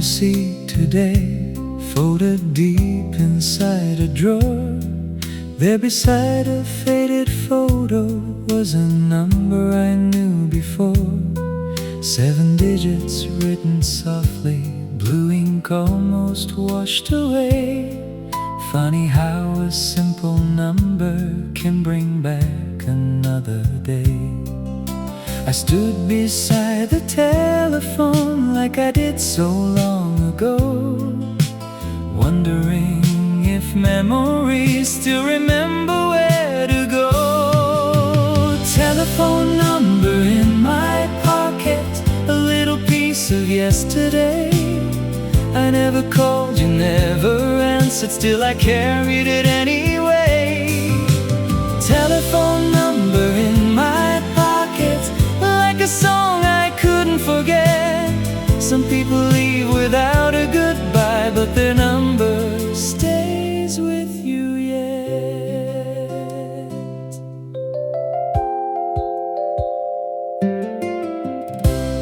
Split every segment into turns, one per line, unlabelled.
see today, folded deep inside a drawer. There beside a faded photo was a number I knew before. 7 digits written softly, blue ink almost washed away. Funny how a simple number can bring back another day. I stood beside the telephone like I did so long ago, wondering if memories still remember where to go. Telephone number in my pocket, a little piece of yesterday. I never called, you never answered, still I carried it anyway. Telephone number in my pocket, like a song I couldn't forget. Some people leave without a goodbye, but their number stays with you yet.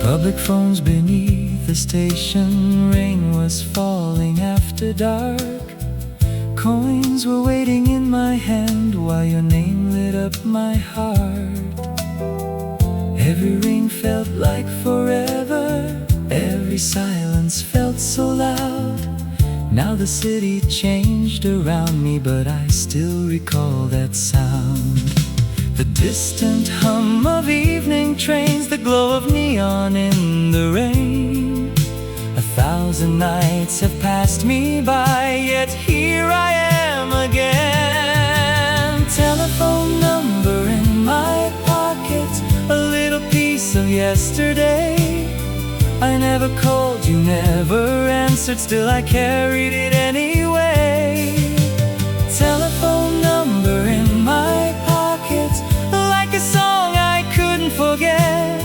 Public phones beneath the station, rain was falling after dark. Coins were waiting in my hand while your name lit up my heart. Every ring felt like forever, every silence felt so loud. Now the city changed around me, but I still recall that sound. The distant hum of evening trains, the glow of neon in the rain. 1,000 nights have passed me by, yet here I am again. Telephone number in my pocket, a little piece of yesterday. I never called, you never answered, still I carried it anyway. Telephone number in my pocket, like a song I couldn't forget.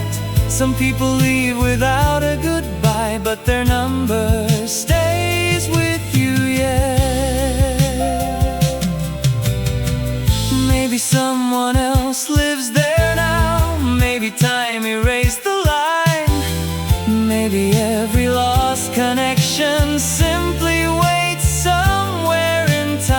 Some people leave without a goodbye, but their number stays with you yet. Maybe someone else lives there now, maybe time erased the line. Maybe every lost connection simply waits somewhere in time.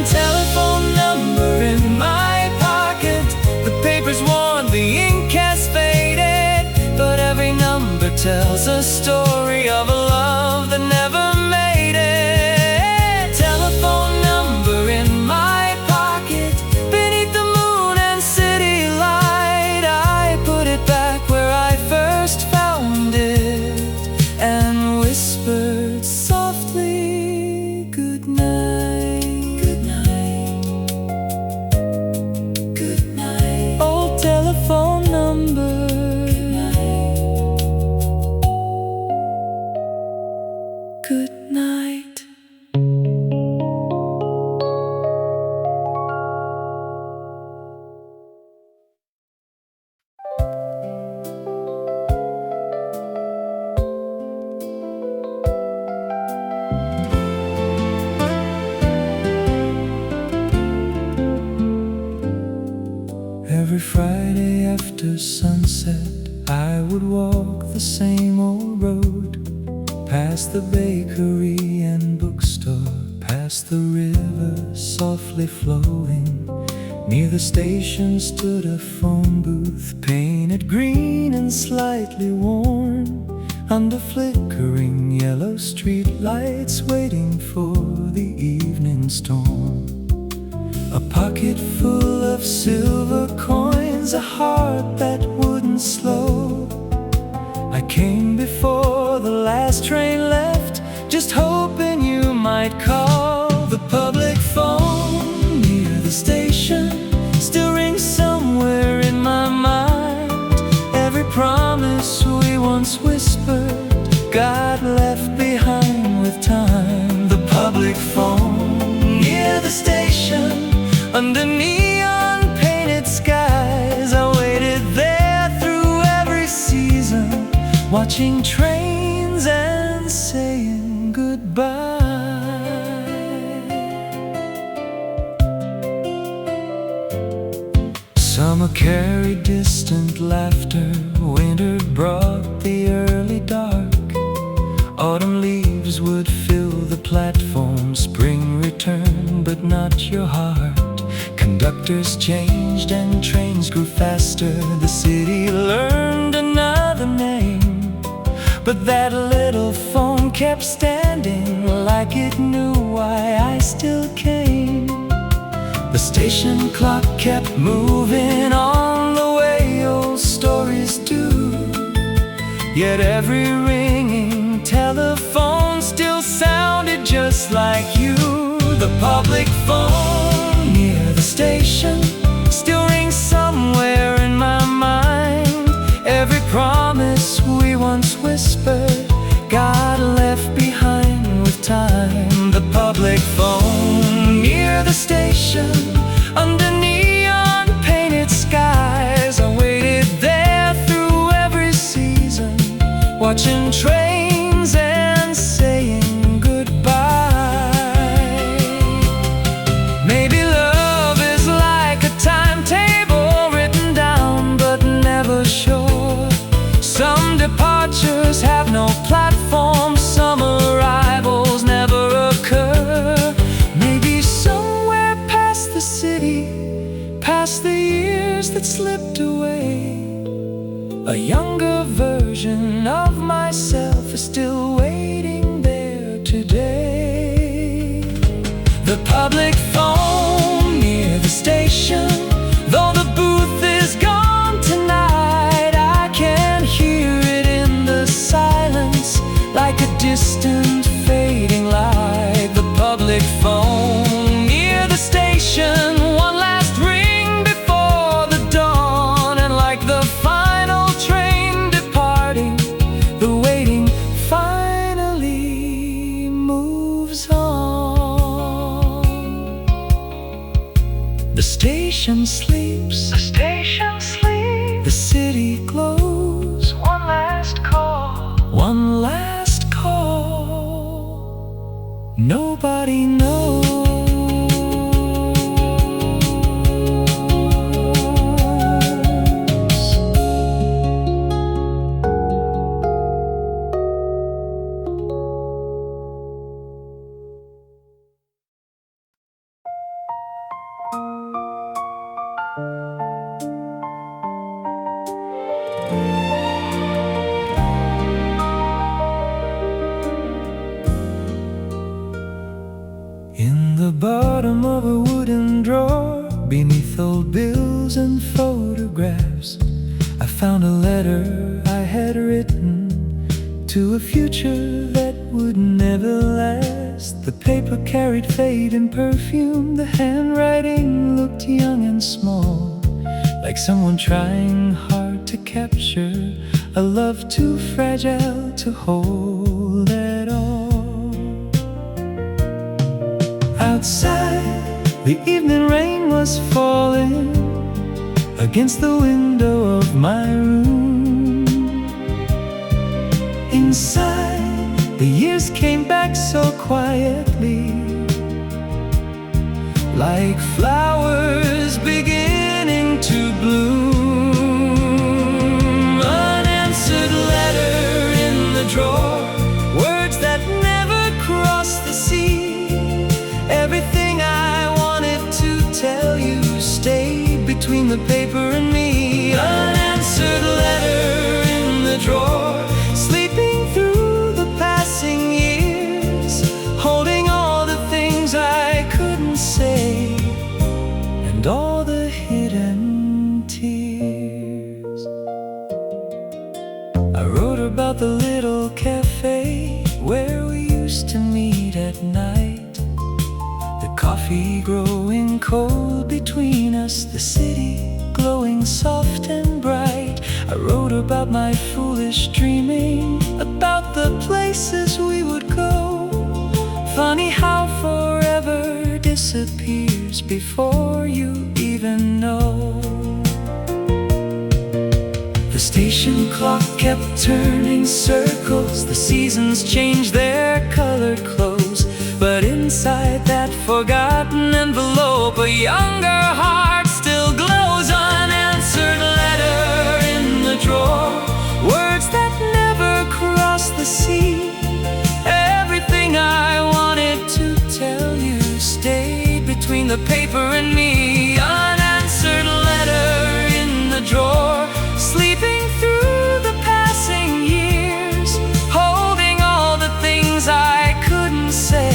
Telephone number in my pocket, the paper's worn, the ink has faded, but every number tells a story of a love that never made it. Telephone number in my pocket, beneath the moon and city light. I put it back where I first found it and whispered softly, good night, good night, good night. Old telephone number, good night, good night. Every Friday after sunset, I would walk the same old road, past the bakery and bookstore, past the river softly flowing. Near the station stood a phone booth, painted green and slightly worn, under flickering yellow street lights, waiting for the evening storm. A pocket full of silver coins, a heart that wouldn't slow. I came before the last train left, just hoping you might call. The public phone near the station still rings somewhere in my mind. Every promise we once whispered got left behind with time. The public phone near the station, under neon-painted skies, I waited there through every season, watching trains and saying goodbye. Summer carried distant laughter, winter brought not your heart. Conductors changed and trains grew faster. The city learned another name, but that little phone kept standing like it knew why I still came. The station clock kept moving on the way old stories do, yet every ringing telephone still sounded just like you. The public phone near the station still rings somewhere in my mind. Every promise we once whispered got left behind with time. The public phone near the station, under neon painted skies. I waited there through every season, watching trains and saying goodbye. Maybe love is like a timetable written down but never sure. Some departures have no platform, some arrivals never occur. Maybe somewhere past the city, past the years that slipped away, a younger version of myself is still waiting there today. The public phone near the station, though the booth is gone tonight, I can hear it in the silence like a distant fading light. The public phone near the station, one last ring before the dawn, and like the final train departing, the waiting finally moves on. The station sleeps, the station sleeps, the city glows. One last call, one last call. Nobody knows. In the bottom of a wooden drawer, beneath old bills and photographs, I found a letter I had written to a future that would never last. The paper carried fade and perfume. The handwriting looked young and small, like someone trying hard to capture a love too fragile to hold at all. Outside, the evening rain was falling against the window of my room. Inside, the years came back so quietly, like flowers beginning to bloom. Unanswered letter in the drawer, words that never crossed the sea. Everything I wanted to tell you stayed between the paper and me. Unanswered letter in the drawer, sleeping through the passing years, holding all the things I couldn't say and all the hidden tears. I wrote about the little cafe where we used to meet at night, coffee growing cold between us, the city glowing soft and bright. I wrote about my foolish dreaming, about the places we would go. Funny how forever disappears before you even know. The station clock kept turning circles, the seasons changed their colored clothes, but inside that forgotten envelope, a younger heart still glows. Unanswered letter in the drawer, words that never crossed the sea. Everything I wanted to tell you stayed between between the paper and me. Unanswered letter in the drawer, sleeping through the passing years, holding all the things I couldn't say,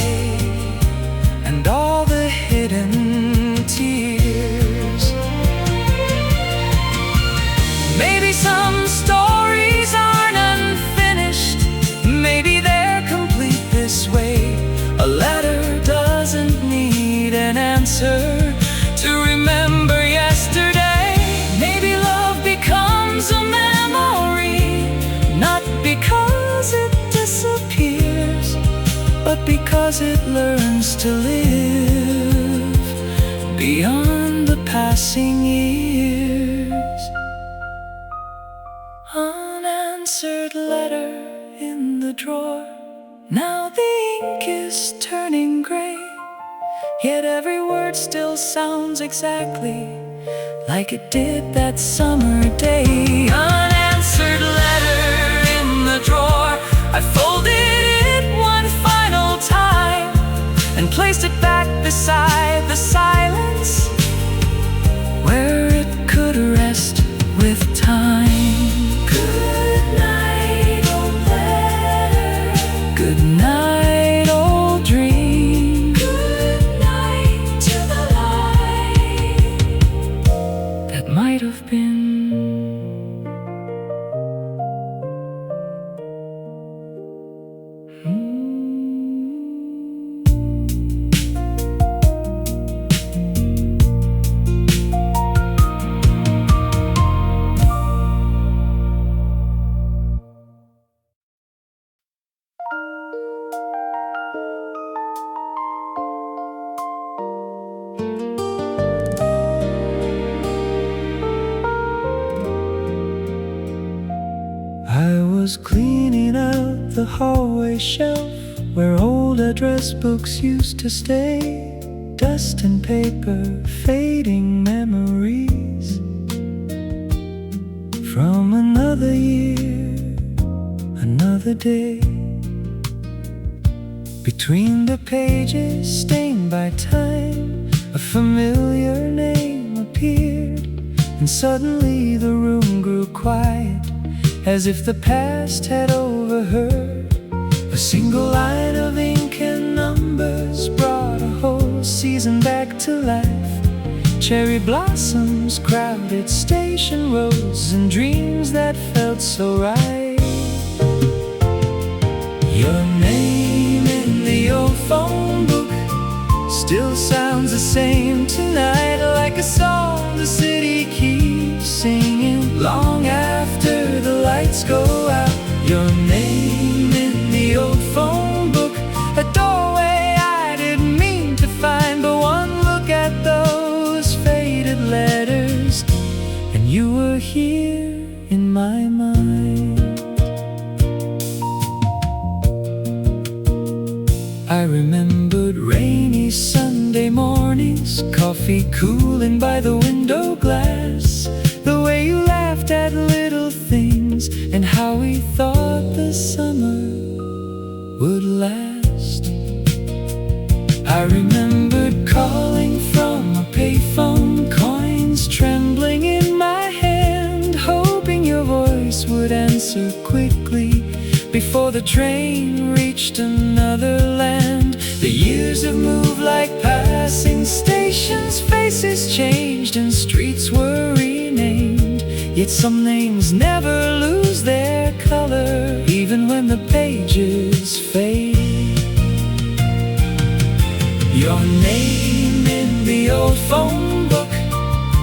and all the hidden tears. Maybe some stories aren't unfinished, maybe they're complete this way. A letter doesn't need an answer to remember yesterday. Maybe love becomes a memory, not because it disappears, but because it learns to live beyond the passing years. Unanswered letter in the drawer, now the ink is turning gray, yet every word still sounds exactly like it did that summer day. Unanswered letter in the drawer, I folded it one final time and placed it back beside the silence, where it could rest with time. Good night, old letter. Good night, old dream. Good night to the light that might have been. I was cleaning out the hallway shelf where old address books used to stay. Dust and paper, fading memories from another year, another day. Between the pages, stained by time, a familiar name appeared, and suddenly the room grew quiet, as if the past had overheard. A single line of ink and numbers brought a whole season back to life. Cherry blossoms crowded station roads, and dreams that felt so right. Your name in the old phone book still sounds the same tonight, like a song the city keeps singing long after the lights go out. Your name in the old phone book, a doorway I didn't mean to find, but one look at those faded letters and you were here in my mind. I remembered rainy Sunday mornings, coffee cooling by the window glass, the way you laughed at little things, and how we thought the summer would last. I remembered calling from a payphone, coins trembling in my hand, hoping your voice would answer quickly before the train reached another land. The years have moved like passing stations, faces changed and streets were renamed, yet some names never lose their color, even when the pages fade. Your name in the old phone book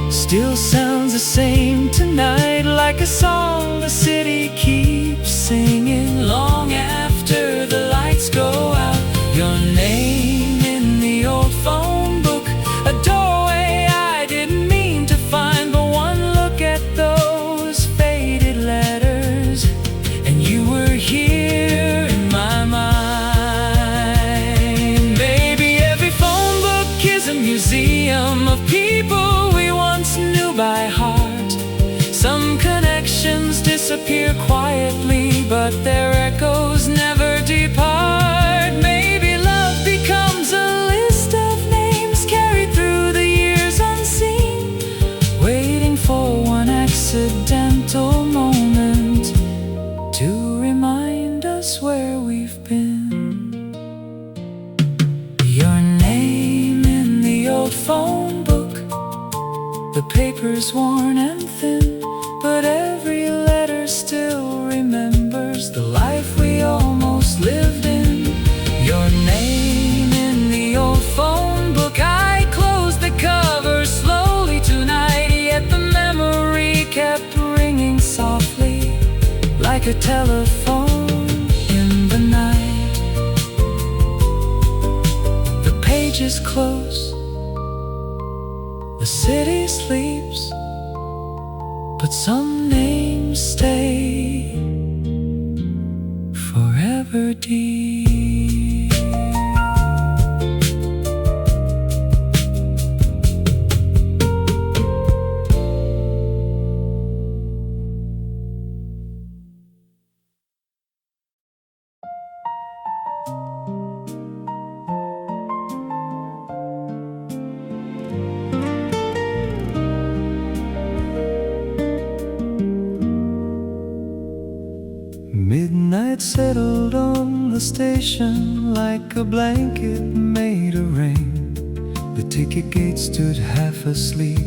still sounds the same tonight, like a song the city keeps singing long after the lights go out. Your name in the old phone book, a doorway I didn't mean to find, but one look at those faded letters and you were here in my mind. Baby, every phone book is a museum of people we once knew by heart. Some connections disappear quietly, but their echoes never depart. Maybe love becomes a list of names carried through like a telephone in the night. The pages close, the city sleeps, but some names stay forever deep. Midnight settled on the station like a blanket made of rain. The ticket gate stood half asleep,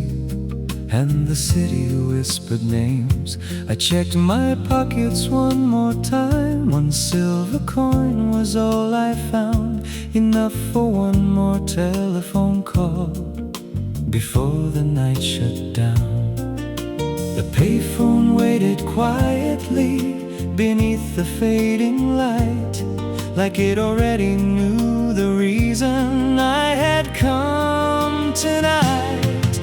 and the city whispered names. I checked my pockets one more time. One silver coin was all I found, enough for one more telephone call before the night shut down. The payphone waited quietly beneath the fading light, like it already knew the reason I had come tonight.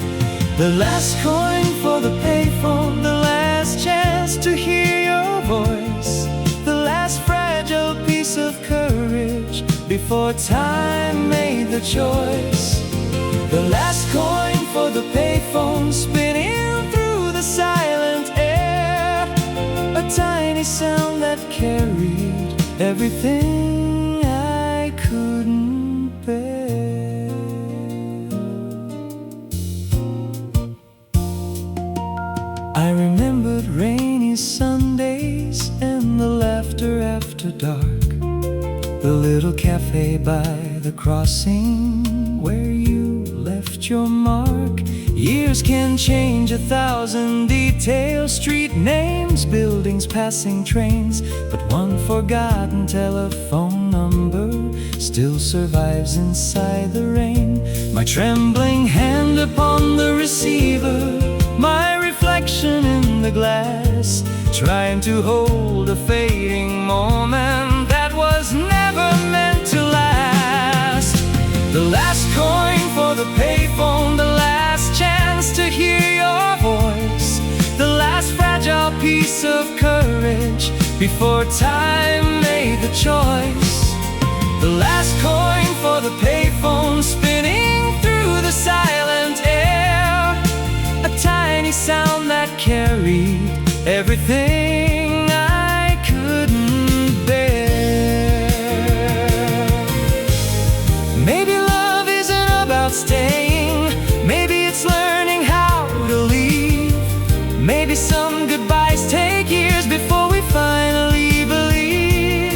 The last coin for the payphone, the last chance to hear your voice, the last fragile piece of courage before time made the choice. The last coin for the payphone, spinning through the silent air, a tiny sound that carried everything I couldn't bear. I remembered rainy Sundays and the laughter after dark, the little cafe by the crossing where you left your mark. Years can change 1,000 details, street names, buildings, passing trains, but one forgotten telephone number still survives inside the rain. My trembling hand upon the receiver, my reflection in the glass, trying to hold a fading moment that was never meant to last. The last coin for the payphone, the last chance to hear your voice, the last fragile piece of courage before time made the choice. The last coin for the payphone, spinning through the silent air, a tiny sound that carried everything I couldn't bear. Maybe love isn't about staying, maybe it's learning how to leave. Maybe some goodbyes take years before we finally believe.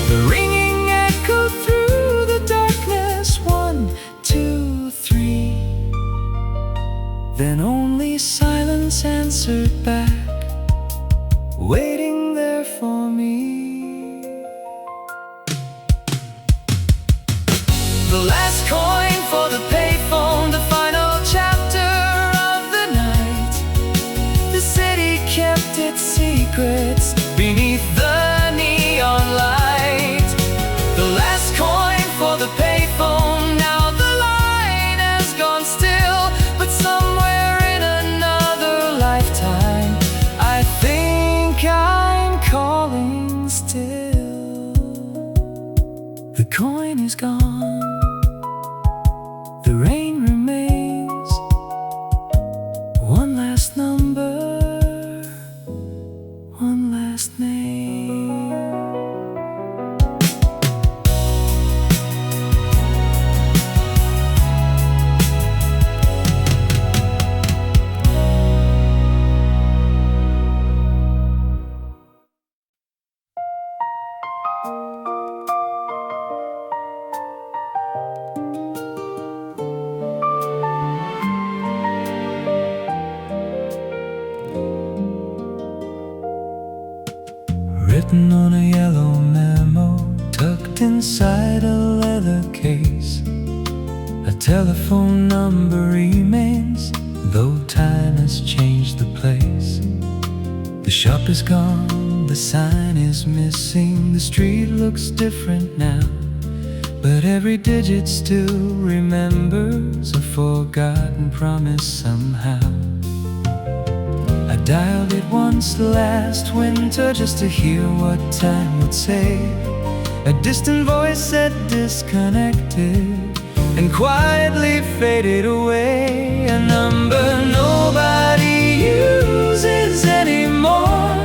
The ringing echoed through the darkness, 1, 2, 3. Then only silence answered back, waiting there for me. The last coin for the payphone, the final chapter of the night. The city kept its secrets beneath the neon light. The last coin for the payphone, now the line has gone still, but somewhere in another lifetime I think I'm calling still. The coin is gone, the rain remains, one last number, one last name. Written on a yellow memo, tucked inside a leather case. A telephone number remains, though time has changed the place. The shop is gone, The sign is missing, the street looks different now, but every digit still remembers a forgotten promise somehow. I dialed it once last winter just to hear what time would say. A distant voice said disconnected and quietly faded away. A number nobody uses anymore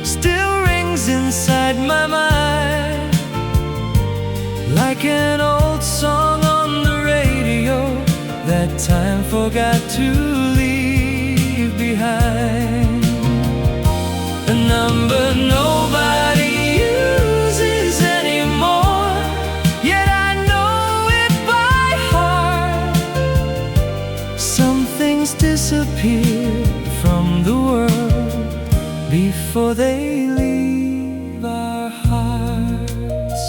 still rings inside my mind, like an old song on the radio that time forgot to leave behind. A number nobody uses anymore, yet I know it by heart. Some things disappear from the world before they leave our hearts.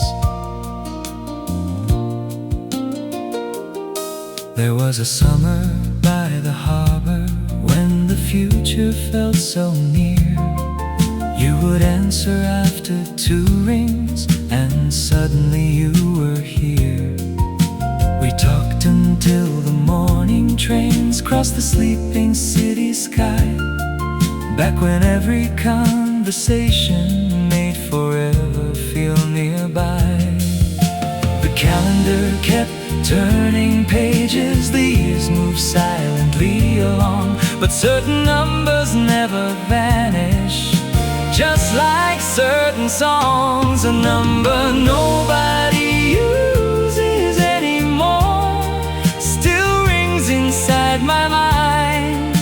There was a summer by the harbor when the future felt so near. You would answer after 2 rings, and suddenly you were here. We talked until the morning trains crossed the sleeping city sky, back when every conversation made forever feel nearby. The calendar kept turning pages, the years moved silently along, but certain numbers never vanish, just like certain songs. A number nobody uses anymore still rings inside my mind,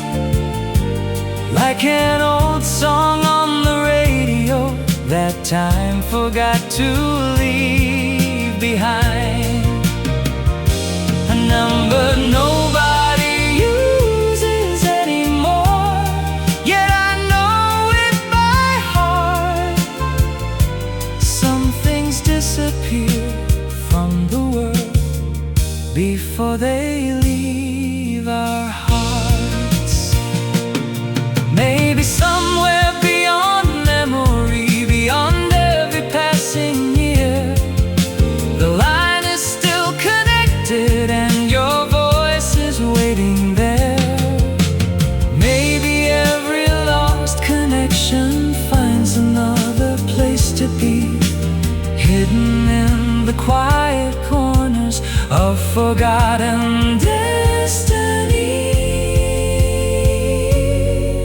like an old song on the radio that time forgot to leave behind. A number nobody uses anymore, yet I know it by heart. Some things disappear from the world before they leave our hearts. Maybe somewhere beyond memory, beyond every passing year, the line is still connected and your voice is waiting there. Maybe every lost connection finds another place to be, hidden in the quiet corners of forgotten destiny.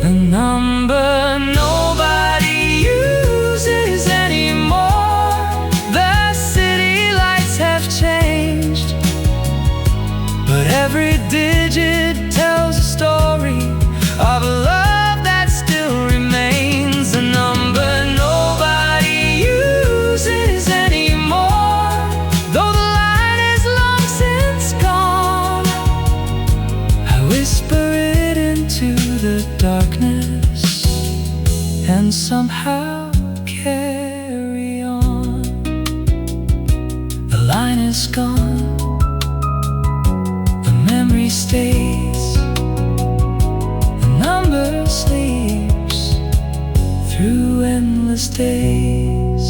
A number nobody uses anymore. The city lights have changed, but every digit tells a story of a love that still remains. A number nobody uses anymore, though the light is long since gone. I whisper it into the darkness and somehow carry on. The line is gone, the memory stays, the number sleeps through endless days.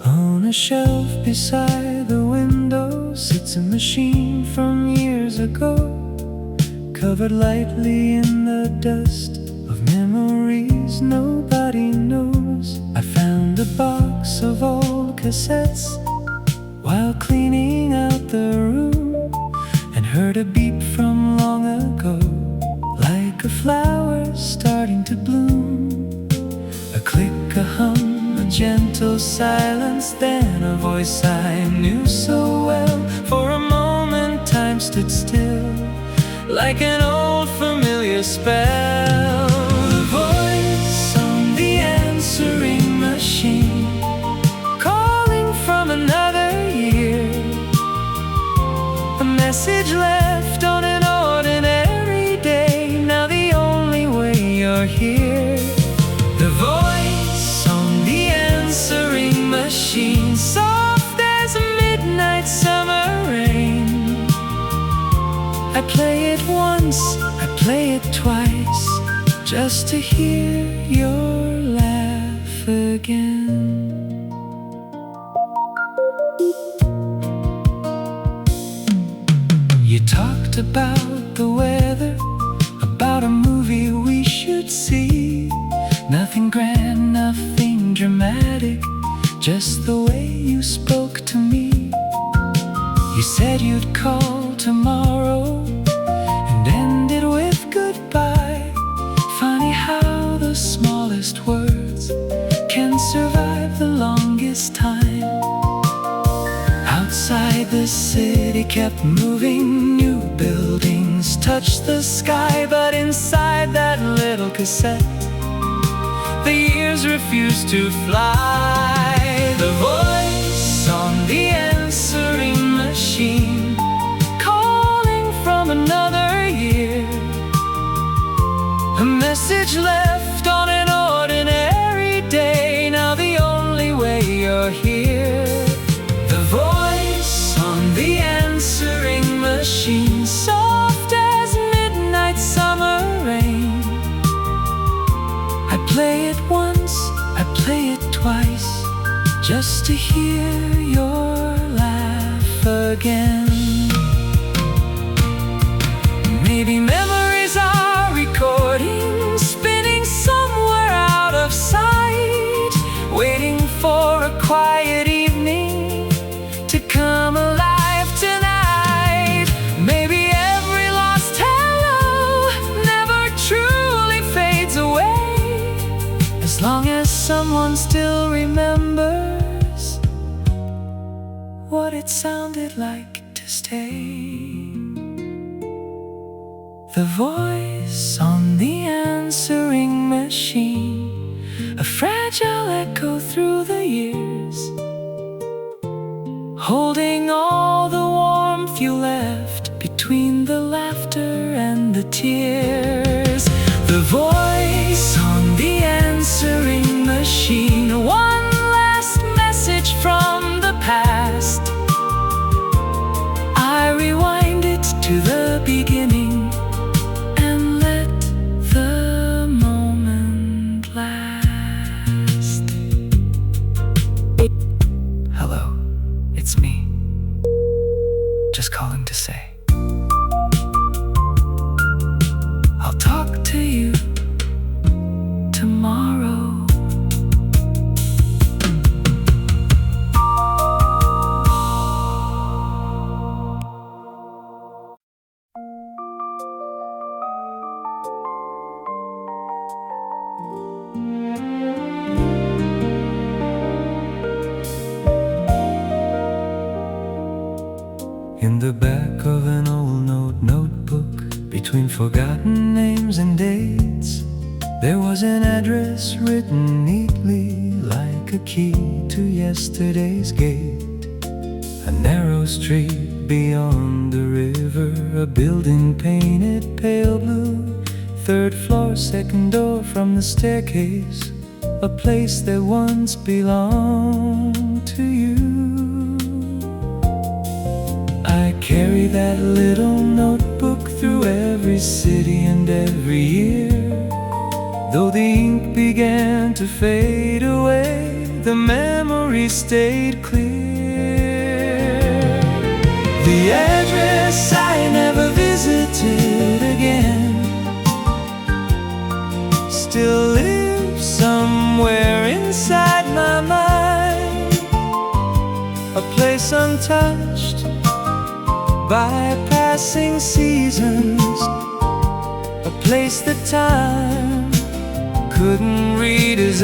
On a shelf beside the window sits a machine from years ago, covered lightly in the dust of memories nobody knows. I found a box of old cassettes while cleaning out the room, and heard a beep from long ago, like a flower starting to bloom. A click, a hum, a gentle silence, then a voice I knew so well. For a moment time stood still, like an old familiar spell. The voice on the answering machine, calling just to hear your laugh again. You talked about the weather, about a movie we should see. Nothing grand, nothing dramatic, just the way you spoke to me. You said you'd call tomorrow and ended with goodbye. Funny how the smallest words can survive the longest time. Outside the city kept moving, new buildings touched the sky. But inside that little cassette, the years refused to fly. The voice on the answering machine, calling from another year. A message left on an ordinary day, now the only way you're here. The voice on the answering machine, soft as midnight summer rain. I play it once, I play it twice, just to hear your laugh again. Maybe memories are recording, spinning somewhere out of sight, waiting for a quiet evening to come alive tonight. Maybe every lost hello never truly fades away, as long as someone still remembers what it sounded like to stay. The voice on the answering machine, a fragile echo through the years, holding all the warmth you left between the laughter and the tears. The voice on the answering machine, one last message from the past. I rewind it to the beginning and let the moment last. Hello, it's me, just calling to say I'll talk to you tomorrow. In the back of an old notebook, between forgotten names and dates, there was an address written neatly like a key to yesterday's gate. A narrow street beyond the river, a building painted pale blue. Third floor, second door from the staircase, a place that once belonged to you. I carry that little notebook through every city and every year. Though the ink began to fade away, the memory stayed clear. The address I never visited again still lives somewhere inside my mind, a place untouched by passing seasons, a place that time couldn't redesign.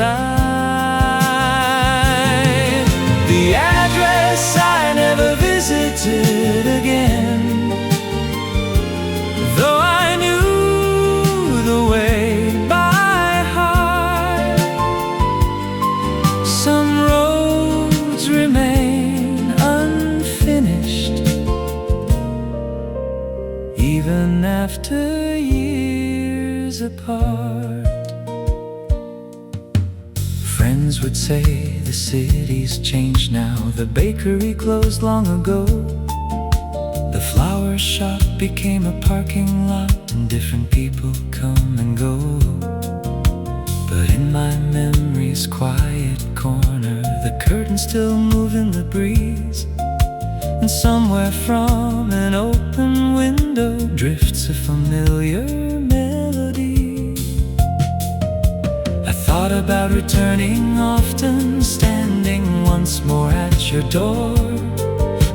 The address I never visited again, though I knew the way by heart. Some roads remain unfinished, even after years apart. Friends would say the city's changed now, the bakery closed long ago. The flower shop became a parking lot, and different people come and go. But in my memory's quiet corner, the curtains still move in the breeze, and somewhere from an open window drifts a familiar melody. I thought about returning often, standing once more at your door,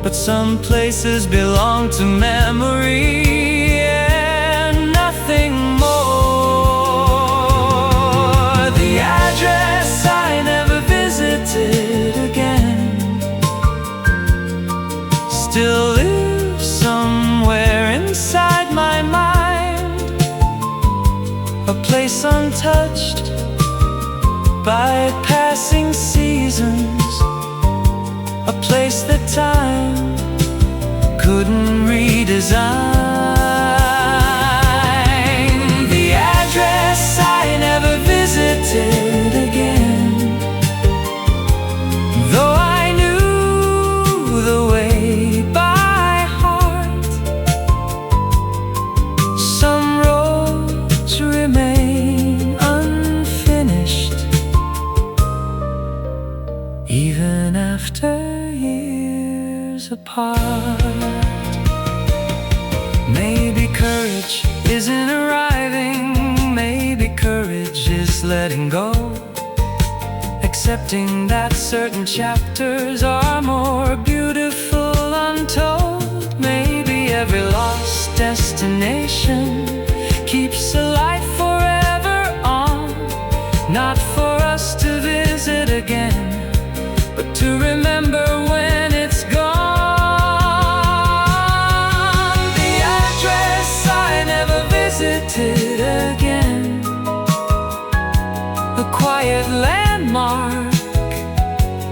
but some places belong to memory and nothing more. The address I never visited again still lives somewhere inside my mind, a place untouched by passing seasons, a place that time couldn't redesign. The address I never visited again, though I knew the way by heart. Some roads remain unfinished, even after years apart. Maybe courage isn't arriving, maybe courage is letting go, accepting that certain chapters are more beautiful untold. Maybe every lost destination keeps a light forever on, not for us to visit again, but to remember when it's gone. The address I never visited again, a quiet landmark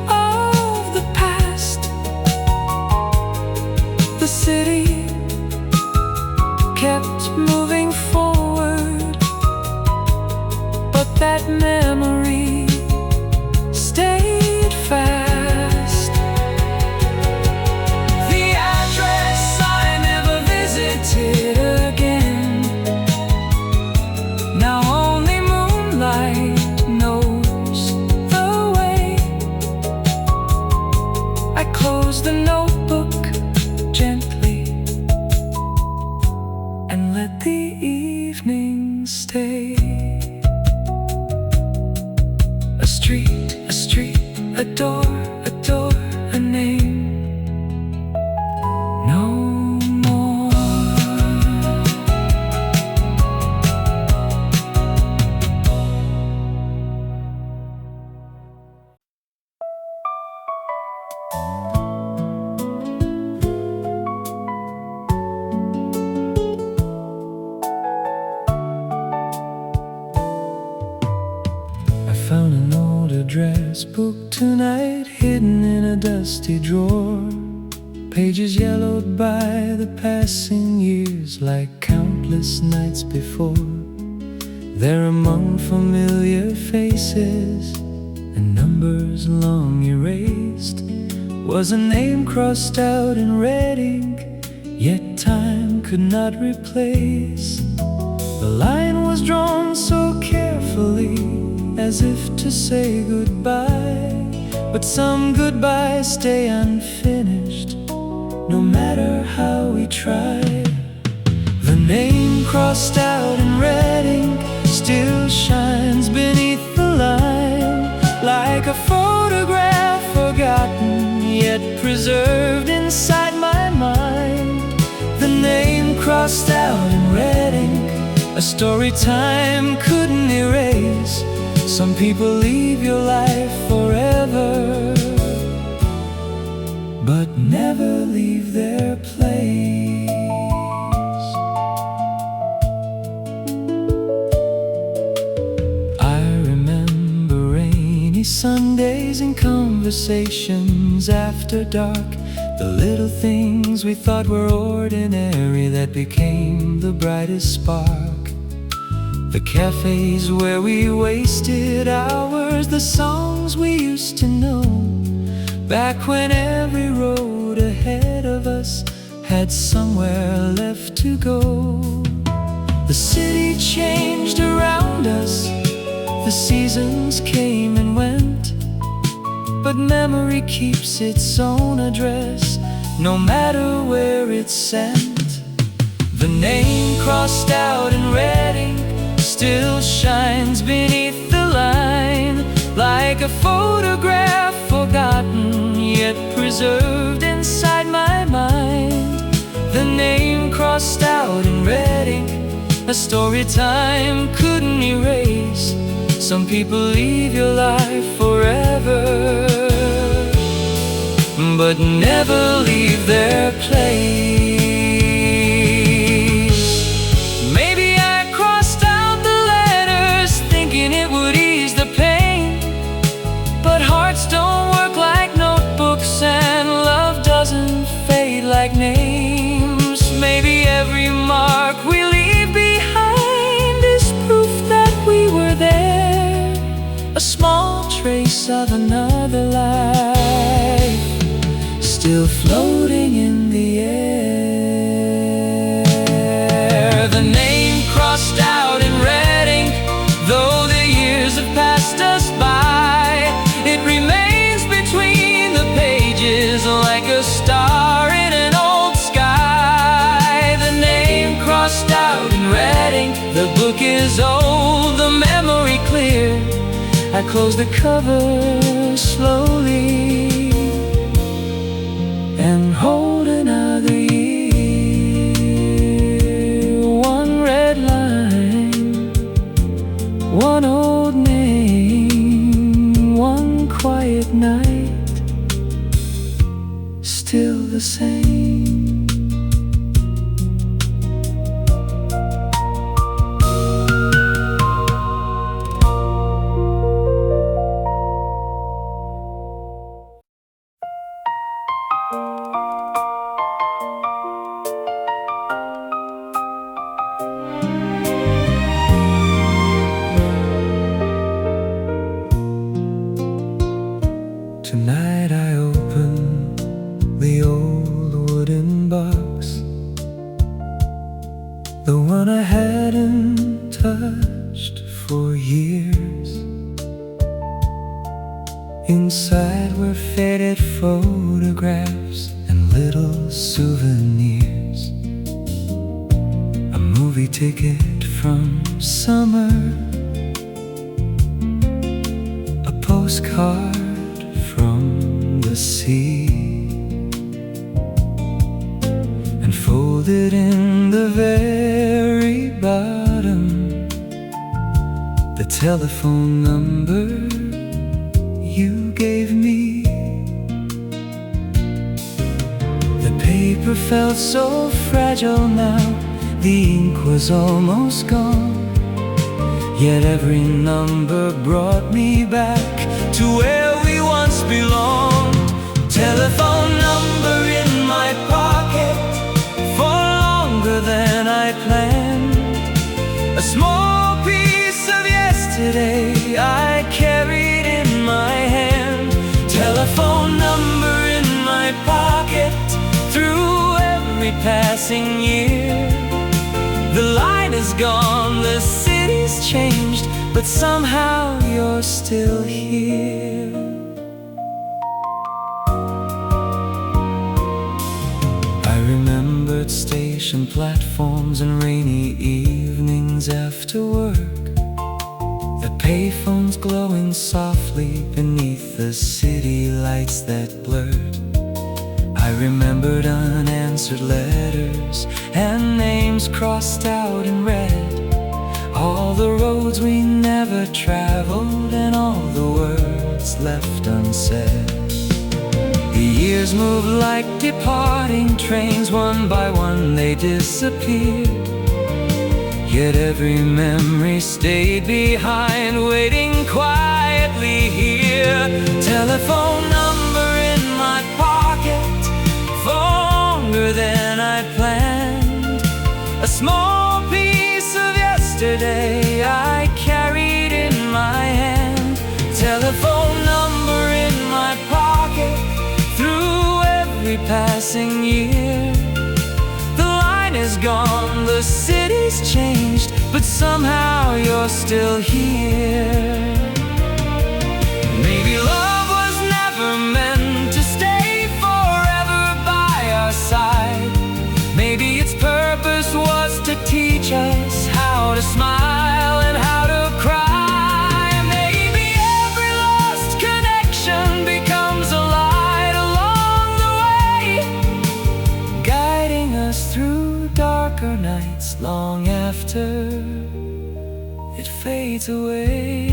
of the past. The city kept moving forward, but that memory stayed fast. The address I never visited again, now only moonlight knows the way. I close the notebook gently and let the evening stay. A street, a door, a name. No more. I found an old address book tonight, hidden in a dusty drawer. Pages yellowed by the passing years, like countless nights before. There among familiar faces and numbers long erased was a name crossed out in red ink, yet time could not replace. The line was drawn so carefully, as if to say goodbye, but some goodbyes stay unfinished, no matter how we try. The name crossed out in red ink still shines beneath the line, like a photograph forgotten, yet preserved inside my mind. The name crossed out in red ink, a story time couldn't erase. Some people leave your life forever, but never leave their place. I remember rainy Sundays and conversations after dark, the little things we thought were ordinary that became the brightest spark. The cafes where we wasted hours, the songs we used to know, back when every road ahead of us had somewhere left to go. The city changed around us, The seasons came and went, but memory keeps its own address, no matter where it's sent. The name crossed out in red ink still shines beneath the line, like a photograph forgotten yet preserved inside my mind. The name crossed out in red ink, a story time couldn't erase. Some people leave your life forever, but never leave their place. Maybe I crossed out the letters thinking it would ease the pain, but hearts don't work like notebooks, and love doesn't fade like names. Maybe every mark we leave behind is proof that we were there, a small trace of another life still floating in the air. The name crossed out in red ink, though the years have passed us by, it remains between the pages like a star in an old sky. The name crossed out in red ink, the book is old, the memory clear. I close the cover slowly and hold another year. One red line, one old name, one quiet night, still the same. Tonight I open the old wooden box, the one I hadn't touched for years. Inside were faded photographs and little souvenirs, a movie ticket from summer, a postcard from the sea, and folded in the very bottom, the telephone number you gave me. The paper felt so fragile now, the ink was almost gone, yet every number brought me back to where we once belonged. Telephone number in my pocket for longer than I planned, a small piece of yesterday I carried in my hand. Telephone number in my pocket through every passing year. The line is gone, the city's changed, but somehow you're still here. I remembered station platforms and rainy evenings after work, the payphones glowing softly beneath the city lights that blurred. I remembered unanswered letters and names crossed out in red, all the roads we never traveled and all the words left unsaid. The years moved like departing trains, one by one they disappeared, yet every memory stayed behind, waiting quietly here. Telephone number in my pocket for longer than I planned, a small piece of yesterday I carried in my hand. Telephone number in my pocket through every passing year. The line is gone, the city's changed, but somehow you're still here. Maybe love was never meant to stay forever by our side. Maybe its purpose was to teach us how to smile and how to cry. Maybe every lost connection becomes a light along the way, guiding us through darker nights long after it fades away.